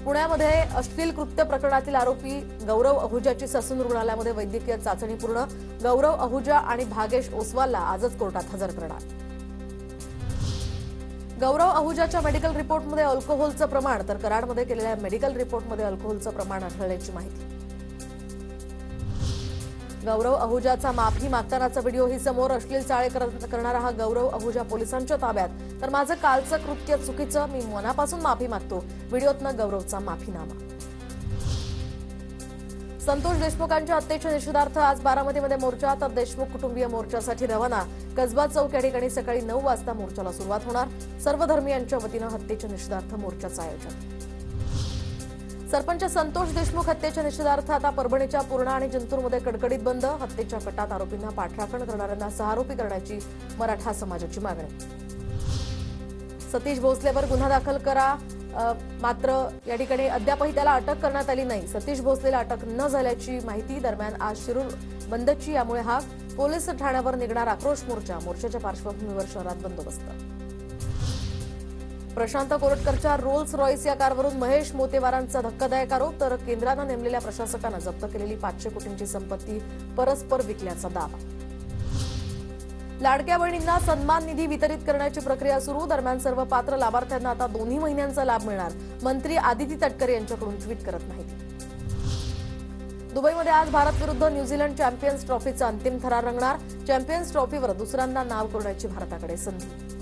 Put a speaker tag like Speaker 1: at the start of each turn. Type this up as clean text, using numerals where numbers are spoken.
Speaker 1: पुण्यामध्ये अश्लील कृत्य प्रकरणातील आरोपी गौरव अहुजाची ससून रुग्णालयामध्ये वैद्यकीय चाचणी पूर्ण। गौरव अहुजा आणि भागेश ओसवालला आजच कोर्टात हजर करणार। गौरव अहुजाच्या मेडिकल रिपोर्टमध्ये अल्कोहोलचं प्रमाण तर कराडमध्ये केलेल्या मेडिकल रिपोर्टमध्ये अल्कोहोलचं प्रमाण आढळल्याची माहिती। गौरव अहुजाचा माफी मागतानाचा व्हिडिओही समोर। अश्लील चाळे करणारा हा गौरव अहुजा पोलिसांच्या ताब्यात। तर माझं कालचं कृत्य चुकीचं, मी मनापासून माफी मागतो, व्हिडिओतनं गौरवचा माफीनामा। संतोष देशमुखांच्या हत्येच्या निषेधार्थ आज बारामतीमध्ये मोर्चा तर देशमुख कुटुंबीय मोर्चासाठी रवाना। कसबा चौक या ठिकाणी सकाळी 9 वाजता मोर्चाला सुरुवात होणार। सर्व धर्मीयांच्या वतीनं हत्येच्या निषेधार्थ मोर्चाचं आयोजन। सरपंच संतोष देशमुख हत्येच्या निषेधार्थ आता परभणीच्या पूर्णा आणि जिंतूरमध्ये कडकडीत बंद। हत्येच्या कटात आरोपींना पाठराखण करणाऱ्यांना सहारोपी करण्याची मराठा समाजाची मागणी। सतीश भोसलेवर गुन्हा दाखल करा, मात्र या ठिकाणी अद्यापही त्याला अटक करण्यात आली नाही। सतीश भोसलेला अटक न झाल्याची माहिती। दरम्यान आज शिरूर बंदची, यामुळे हा पोलीस ठाण्यावर निघणार आक्रोश मोर्चा। मोर्चाच्या पार्श्वभूमीवर शहरात बंदोबस्त। प्रशांत कोरटकरच्या रोल्स रॉयस या कारवरून महेश मोतेवारांचा धक्कादायक आरोप। तर केंद्रानं नेमलेल्या प्रशासकानं जप्त केलेली 500 कोटींची संपत्ती परस्पर विकल्याचा दावा। लाडक्या बहिणींना सन्मान निधी वितरित करण्याची प्रक्रिया सुरू। दरम्यान सर्व पात्र लाभार्थ्यांना आता 2 महिन्यांचा लाभ मिळणार। मंत्री आदिती तटकरे यांच्याकडून ट्विट करत माहिती। दुबईमध्ये आज भारत विरुद्ध न्यूझीलंड चॅम्पियन्स ट्रॉफीचा अंतिम थरार रंगणार। चॅम्पियन्स ट्रॉफीवर दुसऱ्यांदा नाव कोरण्याची भारताकडे संधी।